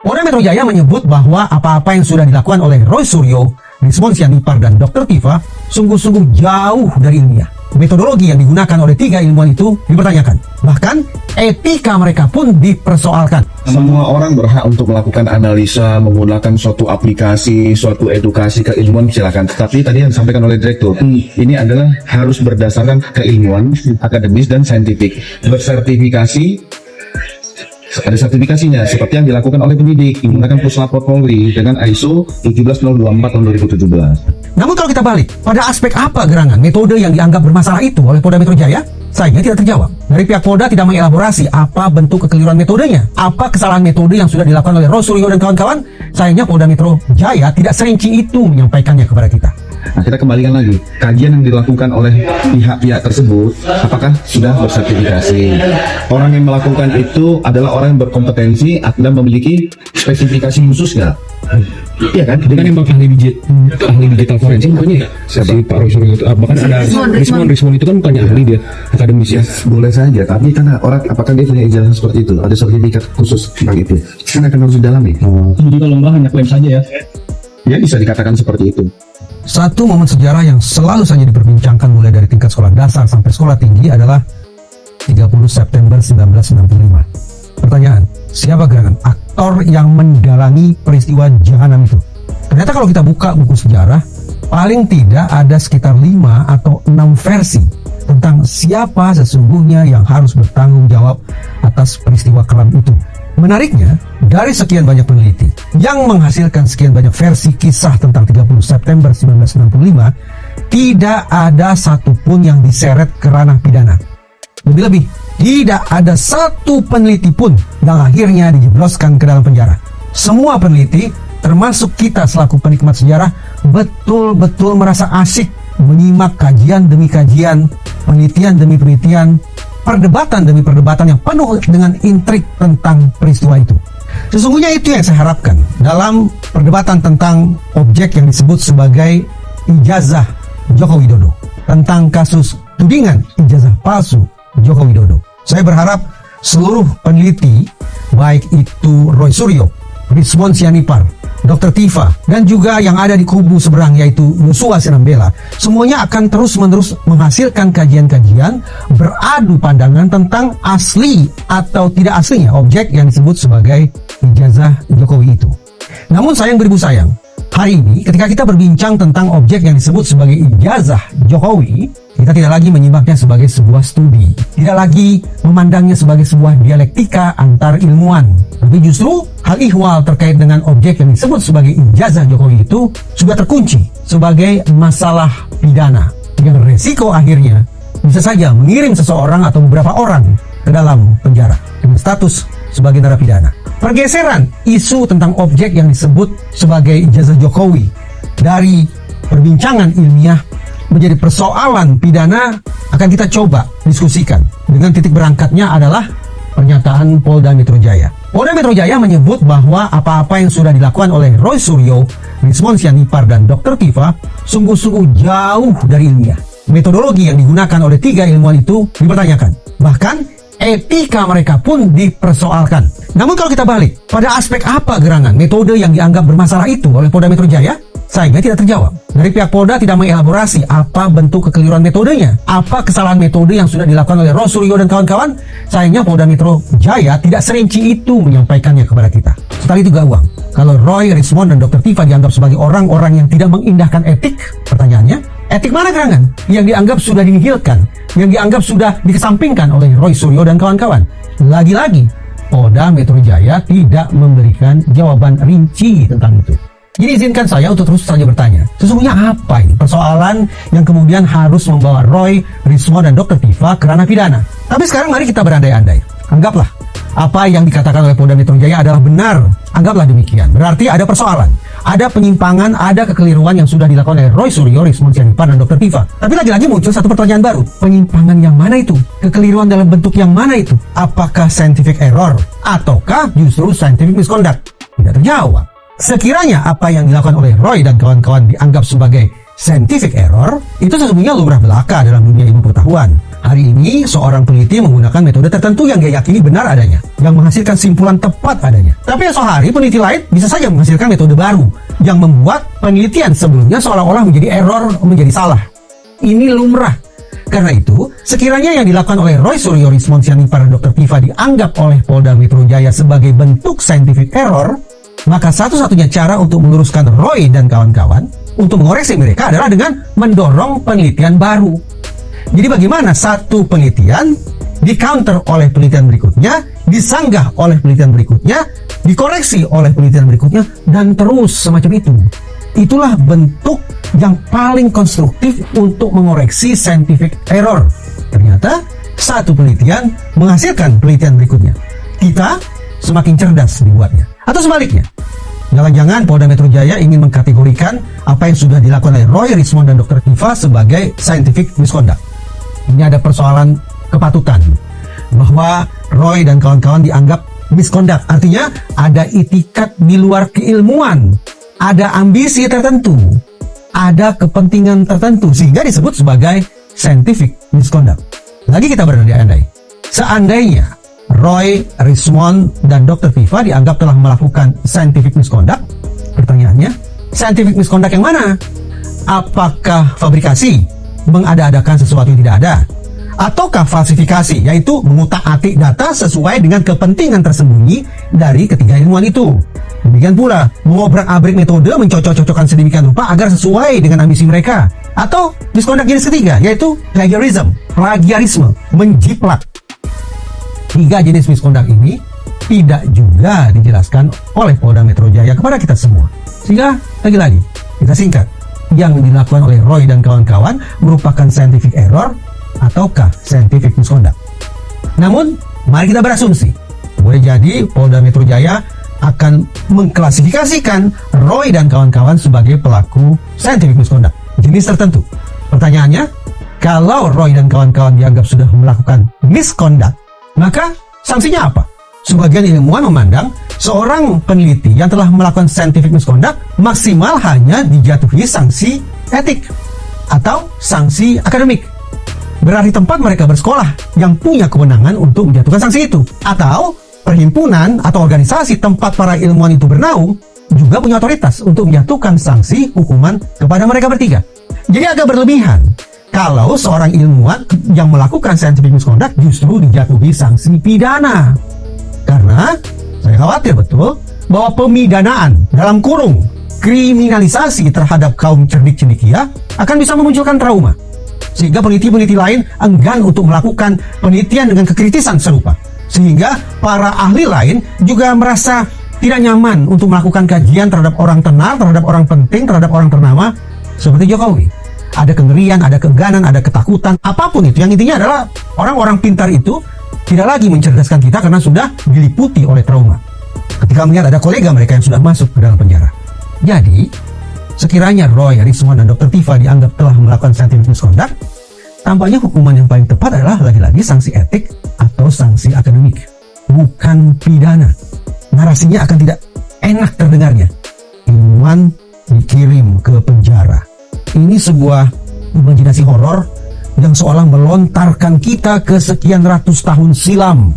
Polda Metro Jaya menyebut bahwa apa-apa yang sudah dilakukan oleh Roy Suryo, Rismond Sianipar, dan Dr. Tifa sungguh-sungguh jauh dari ilmiah. Metodologi yang digunakan oleh tiga ilmuwan itu dipertanyakan. Bahkan etika mereka pun dipersoalkan. Semua orang berhak untuk melakukan analisa, menggunakan suatu aplikasi, suatu edukasi keilmuan, silakan. Tetapi tadi yang disampaikan oleh Direktur, ini adalah harus berdasarkan keilmuan, akademis, dan saintifik. Bersertifikasi, ada sertifikasinya, seperti yang dilakukan oleh penyidik menggunakan Puslapor Polri dengan ISO 17024 tahun 2017. Namun kalau kita balik, pada aspek apa gerangan metode yang dianggap bermasalah itu oleh Polda Metro Jaya? Sayangnya tidak terjawab. Dari pihak Polda tidak mengelaborasi apa bentuk kekeliruan metodenya, apa kesalahan metode yang sudah dilakukan oleh Roy Suryo dan kawan-kawan. Sayangnya Polda Metro Jaya tidak serinci itu menyampaikannya kepada kita. Nah, kita kembalikan lagi, kajian yang dilakukan oleh pihak-pihak tersebut, apakah sudah bersertifikasi? Orang yang melakukan itu adalah orang yang berkompetensi dan memiliki spesifikasi khusus nggak? Iya kan? Dia kan emang ahli digital forensik bukannya ya? Si Pak Roy Suryo itu, bahkan ada Rismond itu kan bukannya ahli, dia akademis ya? Boleh saja, tapi karena orang, apakah dia punya ijazah seperti itu? Ada sertifikat khusus tentang itu? Kan akan harus didalami. Jadi kalau mbak hanya klaim saja ya? Ya bisa dikatakan seperti itu. Satu momen sejarah yang selalu saja diperbincangkan mulai dari tingkat sekolah dasar sampai sekolah tinggi adalah 30 September 1965. Pertanyaan, siapa gerangan aktor yang mendalangi peristiwa jahanam itu? Ternyata kalau kita buka buku sejarah, paling tidak ada sekitar 5 atau 6 versi tentang siapa sesungguhnya yang harus bertanggung jawab atas peristiwa kelam itu. Menariknya, dari sekian banyak peneliti yang menghasilkan sekian banyak versi kisah tentang 30 September 1965, tidak ada satupun yang diseret ke ranah pidana. Lebih-lebih, tidak ada satu peneliti pun yang akhirnya dijebloskan ke dalam penjara. Semua peneliti, termasuk kita selaku penikmat sejarah, betul-betul merasa asyik menyimak kajian demi kajian, penelitian demi penelitian, perdebatan demi perdebatan yang penuh dengan intrik tentang peristiwa itu. Sesungguhnya itu yang saya harapkan dalam perdebatan tentang objek yang disebut sebagai ijazah Joko Widodo, tentang kasus tudingan ijazah palsu Joko Widodo. Saya berharap seluruh peneliti, baik itu Roy Suryo, Rismond Sianipar, Dr. Tifa, dan juga yang ada di kubu seberang yaitu Yosua Sinambela, semuanya akan terus-menerus menghasilkan kajian-kajian beradu pandangan tentang asli atau tidak aslinya objek yang disebut sebagai ijazah Jokowi itu. Namun sayang beribu sayang, hari ini ketika kita berbincang tentang objek yang disebut sebagai ijazah Jokowi, kita tidak lagi menyimaknya sebagai sebuah studi, tidak lagi memandangnya sebagai sebuah dialektika antar ilmuwan, tapi justru hal ihwal terkait dengan objek yang disebut sebagai ijazah Jokowi itu sudah terkunci sebagai masalah pidana, yang resiko akhirnya bisa saja mengirim seseorang atau beberapa orang ke dalam penjara dengan status sebagai narapidana. Pergeseran isu tentang objek yang disebut sebagai ijazah Jokowi dari perbincangan ilmiah menjadi persoalan pidana akan kita coba diskusikan. Dengan titik berangkatnya adalah pernyataan Polda Metro Jaya. Polda Metro Jaya menyebut bahwa apa-apa yang sudah dilakukan oleh Roy Suryo, Rismond Sianipar, dan Dr. Tifa sungguh-sungguh jauh dari ilmiah. Metodologi yang digunakan oleh tiga ilmuwan itu dipertanyakan. Bahkan etika mereka pun dipersoalkan. Namun kalau kita balik, pada aspek apa gerangan metode yang dianggap bermasalah itu oleh Polda Metro Jaya? Sayangnya tidak terjawab. Dari pihak Polda tidak mengelaborasi apa bentuk kekeliruan metodenya, apa kesalahan metode yang sudah dilakukan oleh Roy Suryo dan kawan-kawan. Sayangnya Polda Metro Jaya tidak serinci itu menyampaikannya kepada kita. Setelah itu gak uang. Kalau Roy, Rismond, dan Dr. Tifa dianggap sebagai orang-orang yang tidak mengindahkan etik, pertanyaannya, etik mana gerangan yang dianggap sudah dinihilkan, yang dianggap sudah dikesampingkan oleh Roy Suryo dan kawan-kawan? Lagi-lagi, Polda Metro Jaya tidak memberikan jawaban rinci tentang itu. Jadi izinkan saya untuk terus saja bertanya, sesungguhnya apa ini persoalan yang kemudian harus membawa Roy, Rismond, dan Dr. Tifa ke ranah pidana? Tapi sekarang mari kita berandai-andai. Anggaplah apa yang dikatakan oleh Polda Metro Jaya adalah benar. Anggaplah demikian. Berarti ada persoalan, ada penyimpangan, ada kekeliruan yang sudah dilakukan oleh Roy Suryo, Rismond Sianipar, dan Dr. Tifa. Tapi lagi-lagi muncul satu pertanyaan baru. Penyimpangan yang mana itu? Kekeliruan dalam bentuk yang mana itu? Apakah scientific error? Ataukah justru scientific misconduct? Tidak terjawab. Sekiranya apa yang dilakukan oleh Roy dan kawan-kawan dianggap sebagai Scientific error itu sesungguhnya lumrah belaka dalam dunia ilmu pengetahuan. Hari ini, seorang peneliti menggunakan metode tertentu yang dia yakini benar adanya, yang menghasilkan simpulan tepat adanya. Tapi esok hari, peneliti lain bisa saja menghasilkan metode baru, yang membuat penelitian sebelumnya seolah-olah menjadi error, menjadi salah. Ini lumrah. Karena itu, sekiranya yang dilakukan oleh Roy Suryo Rismond Sianipar dan Dr. Tifa dianggap oleh Polda Metro Jaya sebagai bentuk scientific error, maka satu-satunya cara untuk meluruskan Roy dan kawan-kawan untuk mengoreksi mereka adalah dengan mendorong penelitian baru. Jadi bagaimana satu penelitian di-counter oleh penelitian berikutnya, disanggah oleh penelitian berikutnya, dikoreksi oleh penelitian berikutnya, dan terus semacam itu. Itulah bentuk yang paling konstruktif untuk mengoreksi scientific error. Ternyata satu penelitian menghasilkan penelitian berikutnya. Kita semakin cerdas dibuatnya. Atau sebaliknya, jangan-jangan Polda Metro Jaya ingin mengkategorikan apa yang sudah dilakukan oleh Roy, Rismond, dan Dr. Tifa sebagai scientific misconduct. Ini ada persoalan kepatutan bahwa Roy dan kawan-kawan dianggap misconduct. Artinya ada itikat di luar keilmuan, ada ambisi tertentu, ada kepentingan tertentu, sehingga disebut sebagai scientific misconduct. Lagi kita berandai-andai, seandainya Roy, Rismond, dan Dr. Tifa dianggap telah melakukan scientific misconduct, pertanyaannya, scientific misconduct yang mana? Apakah fabrikasi, mengada-adakan sesuatu yang tidak ada, ataukah falsifikasi, yaitu mengutak-atik data sesuai dengan kepentingan tersembunyi dari ketiga ilmuwan itu? Demikian pula mengobrak-abrik metode, mencocok-cocokkan sedemikian rupa agar sesuai dengan ambisi mereka. Atau misconduct jenis ketiga, yaitu plagiarisme, menjiplak. Tiga jenis misconduct ini tidak juga dijelaskan oleh Polda Metro Jaya kepada kita semua. Sehingga lagi-lagi kita singkat, yang dilakukan oleh Roy dan kawan-kawan merupakan scientific error ataukah scientific misconduct. Namun, mari kita berasumsi, boleh jadi Polda Metro Jaya akan mengklasifikasikan Roy dan kawan-kawan sebagai pelaku scientific misconduct jenis tertentu. Pertanyaannya, kalau Roy dan kawan-kawan dianggap sudah melakukan misconduct, maka sanksinya apa? Sebagian ilmuwan memandang seorang peneliti yang telah melakukan scientific misconduct maksimal hanya dijatuhi sanksi etik atau sanksi akademik. Berarti tempat mereka bersekolah yang punya kewenangan untuk menjatuhkan sanksi itu, atau perhimpunan atau organisasi tempat para ilmuwan itu bernaung juga punya otoritas untuk menjatuhkan sanksi hukuman kepada mereka bertiga. Jadi agak berlebihan kalau seorang ilmuwan yang melakukan scientific misconduct justru dijatuhi sanksi pidana. Karena saya khawatir betul bahwa pemidanaan dalam kurung kriminalisasi terhadap kaum cerdik cendekia akan bisa memunculkan trauma, sehingga peneliti-peneliti lain enggan untuk melakukan penelitian dengan kekritisan serupa, sehingga para ahli lain juga merasa tidak nyaman untuk melakukan kajian terhadap orang tenar, terhadap orang penting, terhadap orang ternama seperti Jokowi. Ada kengerian, ada keengganan, ada ketakutan, apapun itu. Yang intinya adalah orang-orang pintar itu tidak lagi mencerdaskan kita karena sudah diliputi oleh trauma ketika melihat ada kolega mereka yang sudah masuk ke dalam penjara. Jadi, sekiranya Roy, Rismond, dan Dr. Tifa dianggap telah melakukan scientific misconduct, tampaknya hukuman yang paling tepat adalah lagi-lagi sanksi etik atau sanksi akademik, bukan pidana. Narasinya akan tidak enak terdengarnya. Ilmuwan dikirim ke penjara. Ini sebuah imajinasi horor yang seolah melontarkan kita ke sekian ratus tahun silam,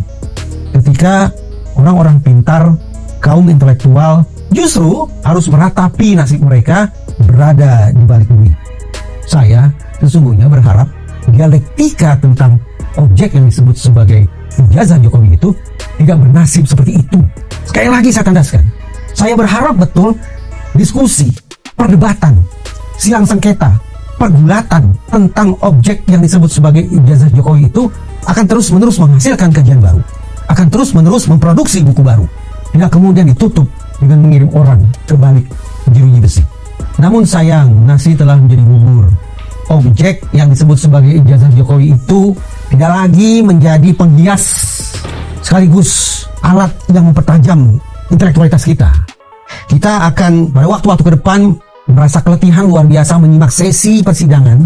ketika orang-orang pintar, kaum intelektual justru harus meratapi nasib mereka berada di balik bumi. Saya sesungguhnya berharap dialektika tentang objek yang disebut sebagai ijazah Jokowi itu tidak bernasib seperti itu. Sekali lagi saya tandaskan, saya berharap betul diskusi, perdebatan, silang sengketa, pergulatan tentang objek yang disebut sebagai ijazah Jokowi itu akan terus-menerus menghasilkan kajian baru, akan terus-menerus memproduksi buku baru, tidak kemudian ditutup dengan mengirim orang ke balik jeruji besi. Namun sayang, nasi telah menjadi bubur. Objek yang disebut sebagai ijazah Jokowi itu tidak lagi menjadi penghias sekaligus alat yang mempertajam intelektualitas kita. Kita akan pada waktu-waktu ke depan merasa keletihan luar biasa menyimak sesi persidangan,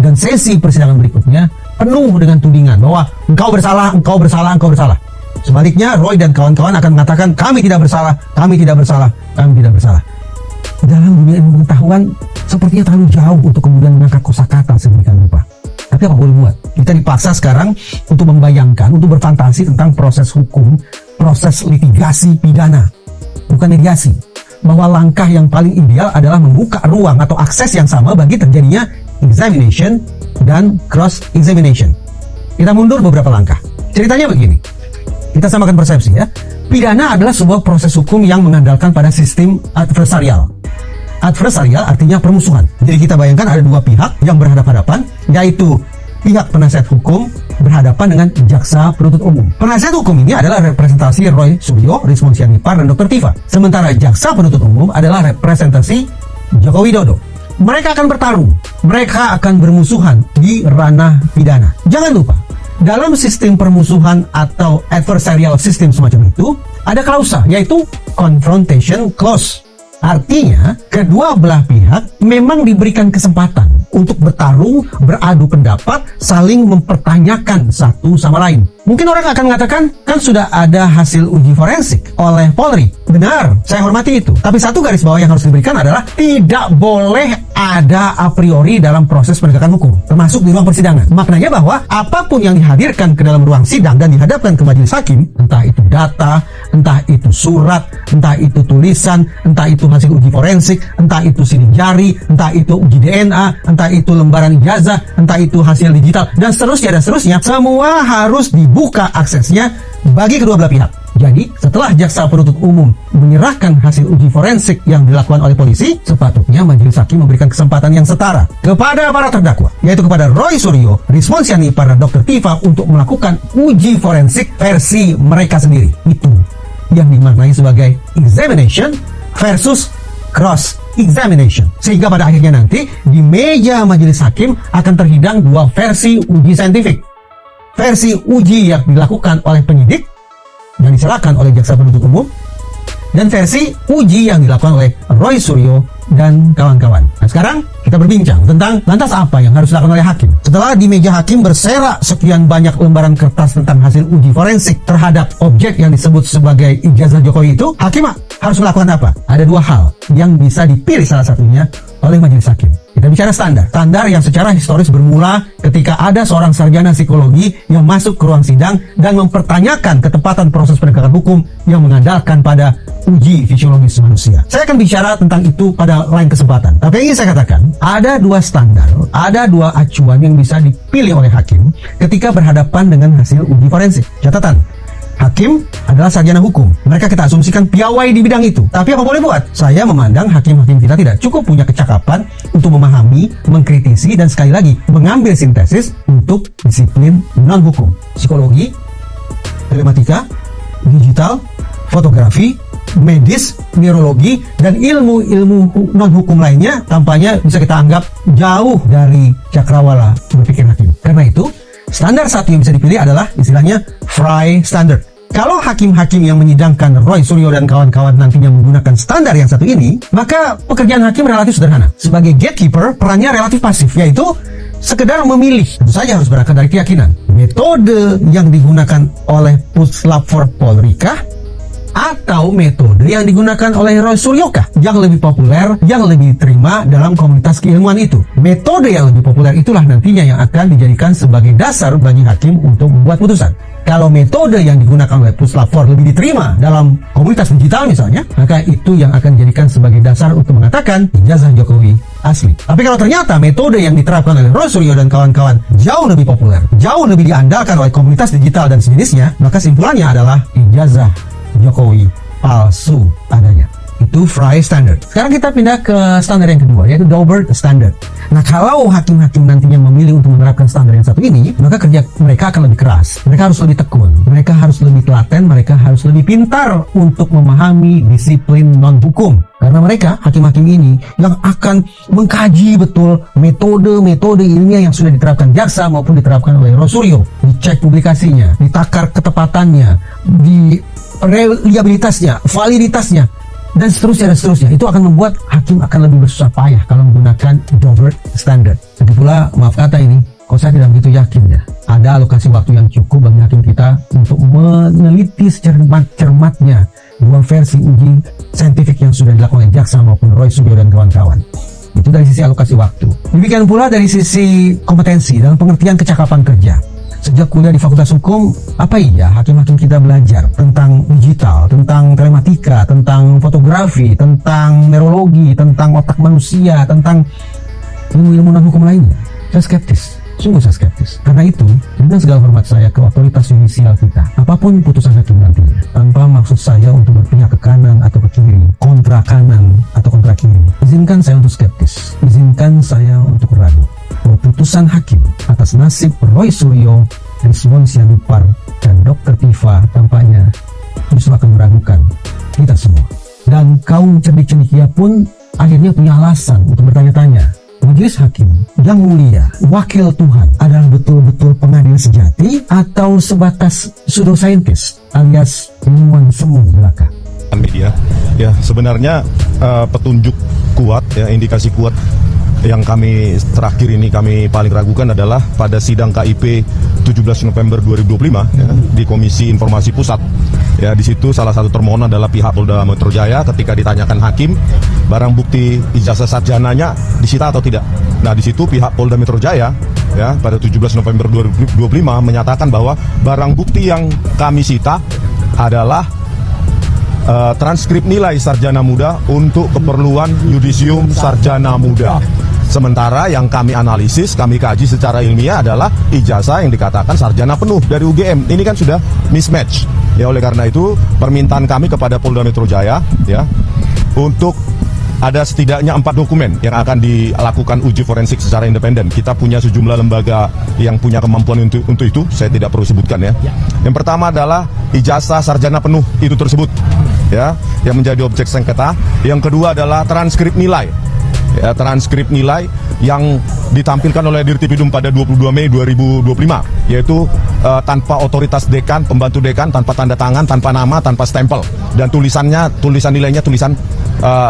dan sesi persidangan berikutnya penuh dengan tudingan bahwa engkau bersalah, engkau bersalah, engkau bersalah. Sebaliknya, Roy dan kawan-kawan akan mengatakan kami tidak bersalah, kami tidak bersalah, kami tidak bersalah. Dalam dunia ilmu pengetahuan sepertinya terlalu jauh untuk kemudian mengangkat kosakata sedemikian rupa. Tapi apa boleh buat? Kita dipaksa sekarang untuk membayangkan, untuk berfantasi tentang proses hukum, proses litigasi pidana, bukan mediasi. Bahwa langkah yang paling ideal adalah membuka ruang atau akses yang sama bagi terjadinya examination dan cross-examination. Kita mundur beberapa langkah. Ceritanya begini. Kita samakan persepsi ya. Pidana adalah sebuah proses hukum yang mengandalkan pada sistem adversarial. Adversarial artinya permusuhan. Jadi kita bayangkan ada dua pihak yang berhadapan-hadapan, yaitu pihak penasihat hukum berhadapan dengan jaksa penuntut umum. Penasihat hukum ini adalah representasi Roy Suryo, Rismond Sianipar, dan Dr. Tiva. Sementara jaksa penuntut umum adalah representasi Joko Widodo. Mereka akan bertarung, mereka akan bermusuhan di ranah pidana. Jangan lupa, dalam sistem permusuhan atau adversarial system semacam itu, ada klausa, yaitu confrontation clause. Artinya, kedua belah pihak memang diberikan kesempatan untuk bertarung, beradu pendapat, saling mempertanyakan satu sama lain. Mungkin orang akan mengatakan, kan sudah ada hasil uji forensik oleh Polri. Benar, saya hormati itu. Tapi satu garis bawah yang harus diberikan adalah tidak boleh ada a priori dalam proses penegakan hukum, termasuk di ruang persidangan. Maknanya bahwa apapun yang dihadirkan ke dalam ruang sidang dan dihadapkan ke majelis hakim, entah itu data, entah itu surat, entah itu tulisan, entah itu hasil uji forensik, entah itu sidik jari, entah itu uji DNA, entah itu lembaran ijazah, entah itu hasil digital, dan seterusnya, semua harus dibuka aksesnya bagi kedua belah pihak. Jadi, setelah jaksa penuntut umum menyerahkan hasil uji forensik yang dilakukan oleh polisi, sepatutnya majelis hakim memberikan kesempatan yang setara kepada para terdakwa, yaitu kepada Roy Suryo, Rismond Sianipar, dan Dr. Tiva untuk melakukan uji forensik versi mereka sendiri. Itu yang dimaknai sebagai examination versus cross-examination. Sehingga pada akhirnya nanti, di meja majelis hakim akan terhidang dua versi uji saintifik. Versi uji yang dilakukan oleh penyidik yang diserahkan oleh jaksa penuntut umum, dan versi uji yang dilakukan oleh Roy Suryo dan kawan-kawan. Nah, sekarang kita berbincang tentang lantas apa yang harus dilakukan oleh hakim. Setelah di meja hakim berserak sekian banyak lembaran kertas tentang hasil uji forensik terhadap objek yang disebut sebagai ijazah Jokowi itu, hakim harus melakukan apa? Ada dua hal yang bisa dipilih salah satunya oleh majelis hakim. Kita bicara standar. Standar yang secara historis bermula ketika ada seorang sarjana psikologi yang masuk ke ruang sidang dan mempertanyakan ketepatan proses penegakan hukum yang mengandalkan pada uji fisiologis manusia. Saya akan bicara tentang itu pada lain kesempatan. Tapi yang ingin saya katakan, ada dua standar, ada dua acuan yang bisa dipilih oleh hakim ketika berhadapan dengan hasil uji forensik. Catatan, hakim adalah sarjana hukum. Mereka kita asumsikan piawai di bidang itu. Tapi apa boleh buat? Saya memandang hakim-hakim kita tidak cukup punya kecakapan untuk memahami, mengkritisi, dan sekali lagi mengambil sintesis untuk disiplin non-hukum. Psikologi, telematika, digital, fotografi, medis, neurologi, dan ilmu-ilmu non-hukum lainnya tampaknya bisa kita anggap jauh dari cakrawala berpikir hakim. Karena itu, standar satu yang bisa dipilih adalah istilahnya Frye Standard. Kalau hakim-hakim yang menyidangkan Roy Suryo dan kawan-kawan nantinya menggunakan standar yang satu ini, maka pekerjaan hakim relatif sederhana. Sebagai gatekeeper, perannya relatif pasif, yaitu sekedar memilih. Tentu saja harus berangkat dari keyakinan. Metode yang digunakan oleh Puslap for Polri kah? Atau metode yang digunakan oleh Roy Suryo kah? Yang lebih populer, yang lebih diterima dalam komunitas keilmuan itu. Metode yang lebih populer itulah nantinya yang akan dijadikan sebagai dasar bagi hakim untuk membuat putusan. Kalau metode yang digunakan oleh Puslap for lebih diterima dalam komunitas digital misalnya, maka itu yang akan dijadikan sebagai dasar untuk mengatakan ijazah Jokowi asli. Tapi kalau ternyata metode yang diterapkan oleh Roy Suryo dan kawan-kawan jauh lebih populer, jauh lebih diandalkan oleh komunitas digital dan sejenisnya, maka simpulannya adalah ijazah Jokowi palsu adanya. Itu Frye Standard. Sekarang kita pindah ke standar yang kedua, yaitu Daubert Standard. Nah, kalau hakim-hakim nantinya memilih untuk menerapkan standar yang satu ini, maka kerja mereka akan lebih keras. Mereka harus lebih tekun, mereka harus lebih telaten, mereka harus lebih pintar untuk memahami disiplin non-hukum. Karena mereka, hakim-hakim ini, yang akan mengkaji betul metode-metode ilmiah yang sudah diterapkan jaksa maupun diterapkan oleh Roy Suryo. Dicek publikasinya, ditakar ketepatannya, di reliabilitasnya, validitasnya, dan seterusnya. Itu akan membuat hakim akan lebih bersusah payah kalau menggunakan Daubert Standard. Lagi pula, maaf kata ini, kok saya tidak begitu yakin ya, ada alokasi waktu yang cukup bagi hakim kita untuk meneliti cermatnya dua versi uji saintifik yang sudah dilakukan oleh jaksa maupun Roy Suryo dan kawan-kawan. Itu dari sisi alokasi waktu. Demikian pula dari sisi kompetensi dan pengertian kecakapan kerja. Sejak kuliah di Fakultas Hukum, apa iya hakim-hakim kita belajar tentang digital, tentang telematika, tentang fotografi, tentang neurologi, tentang otak manusia, tentang ilmu-ilmu non-hukum lainnya? Saya skeptis. Sungguh saya skeptis. Karena itu, dengan segala hormat saya ke otoritas yudisial kita, apapun putusan hakim nantinya, tanpa maksud saya untuk berpihak ke kanan atau ke kiri, kontra kanan atau kontra kiri, izinkan saya untuk skeptis, izinkan saya untuk ragu bahwa putusan hakim atas nasib Roy Suryo, Rizwan Sianipar, dan Dr. Tifa tampaknya justru akan meragukan kita semua. Dan kaum cerdik cendekia pun akhirnya punya alasan untuk bertanya-tanya, majelis hakim yang mulia, wakil Tuhan, adalah betul-betul pengadil sejati atau sebatas pseudosaintis alias ilmuwan semu belaka? Media, ya sebenarnya petunjuk kuat, ya indikasi kuat yang kami terakhir ini kami paling ragukan adalah pada sidang KIP 17 November 2025 ya, di Komisi Informasi Pusat. Ya, di situ salah satu termohon adalah pihak Polda Metro Jaya. Ketika ditanyakan hakim, barang bukti ijazah sarjananya disita atau tidak. Nah, di situ pihak Polda Metro Jaya ya pada 17 November 2025 menyatakan bahwa barang bukti yang kami sita adalah transkrip nilai sarjana muda untuk keperluan yudisium sarjana muda. Sementara yang kami analisis, kami kaji secara ilmiah adalah ijazah yang dikatakan sarjana penuh dari UGM. Ini kan sudah mismatch. Ya, oleh karena itu permintaan kami kepada Polda Metro Jaya ya untuk ada setidaknya 4 dokumen yang akan dilakukan uji forensik secara independen. Kita punya sejumlah lembaga yang punya kemampuan untuk itu, saya tidak perlu sebutkan ya. Yang pertama adalah ijazah sarjana penuh itu tersebut ya, yang menjadi objek sengketa. Yang kedua adalah transkrip nilai. Ya, transkrip nilai yang ditampilkan oleh Dirtipidum pada 22 Mei 2025, yaitu tanpa otoritas dekan, pembantu dekan, tanpa tanda tangan, tanpa nama, tanpa stempel, dan tulisan nilainya tulisan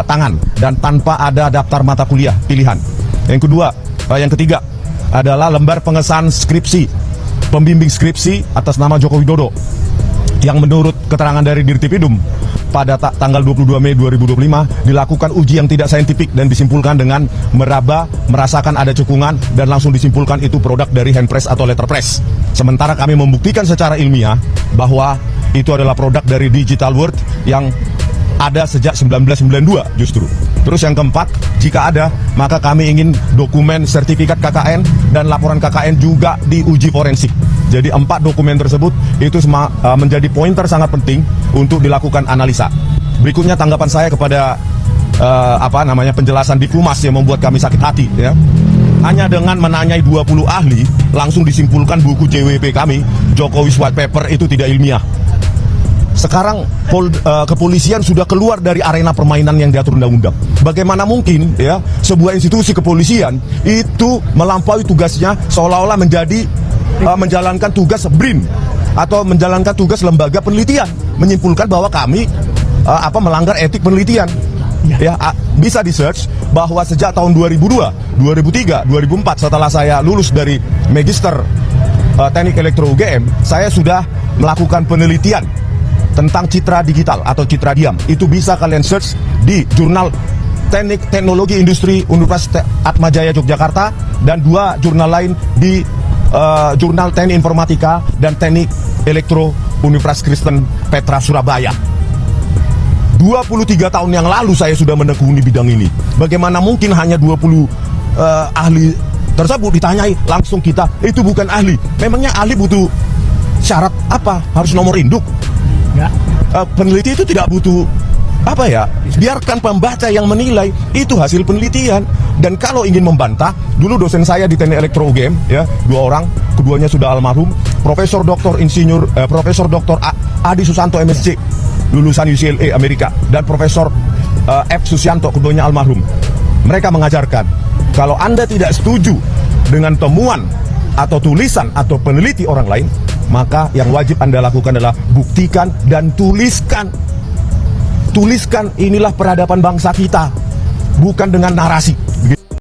tangan, dan tanpa ada daftar mata kuliah pilihan. Yang ketiga adalah lembar pengesahan skripsi, pembimbing skripsi atas nama Joko Widodo, yang menurut keterangan dari Dirtipidum pada tanggal 22 Mei 2025 dilakukan uji yang tidak saintifik dan disimpulkan dengan merasakan ada cekungan dan langsung disimpulkan itu produk dari handpress atau letterpress. Sementara kami membuktikan secara ilmiah bahwa itu adalah produk dari Digital World yang ada sejak 1992 justru. Terus yang keempat, jika ada, maka kami ingin dokumen sertifikat KKN dan laporan KKN juga diuji forensik. Jadi 4 dokumen tersebut itu menjadi pointer sangat penting untuk dilakukan analisa. Berikutnya tanggapan saya kepada penjelasan Diplumas yang membuat kami sakit hati ya. Hanya dengan menanyai 20 ahli langsung disimpulkan buku JWP kami, Jokowi's White Paper, itu tidak ilmiah. Sekarang kepolisian sudah keluar dari arena permainan yang diatur undang-undang. Bagaimana mungkin ya sebuah institusi kepolisian itu melampaui tugasnya seolah-olah menjalankan tugas BRIN atau menjalankan tugas lembaga penelitian, menyimpulkan bahwa kami melanggar etik penelitian. Ya, bisa di search bahwa sejak tahun 2002, 2003, 2004 setelah saya lulus dari Magister Teknik Elektro UGM, saya sudah melakukan penelitian tentang citra digital atau citra diam. Itu bisa kalian search di jurnal Teknik Teknologi Industri Universitas Atmajaya Yogyakarta dan 2 jurnal lain di jurnal Teknik Informatika dan Teknik Elektro Universitas Kristen Petra Surabaya. 23 tahun yang lalu saya sudah menekuni bidang ini. Bagaimana mungkin hanya 20 ahli tersebut ditanyai langsung kita itu bukan ahli? Memangnya ahli butuh syarat apa? Harus nomor induk? Peneliti itu tidak butuh biarkan pembaca yang menilai, itu hasil penelitian. Dan kalau ingin membantah, dulu dosen saya di Teknik Elektro UGM ya, 2 orang, keduanya sudah almarhum, Profesor Dr. Adi Susanto MSc, lulusan UCLA Amerika, dan Profesor F. Susianto, keduanya almarhum. Mereka mengajarkan, kalau Anda tidak setuju dengan temuan atau tulisan atau peneliti orang lain, maka yang wajib Anda lakukan adalah buktikan dan tuliskan. Tuliskan, inilah peradaban bangsa kita, bukan dengan narasi.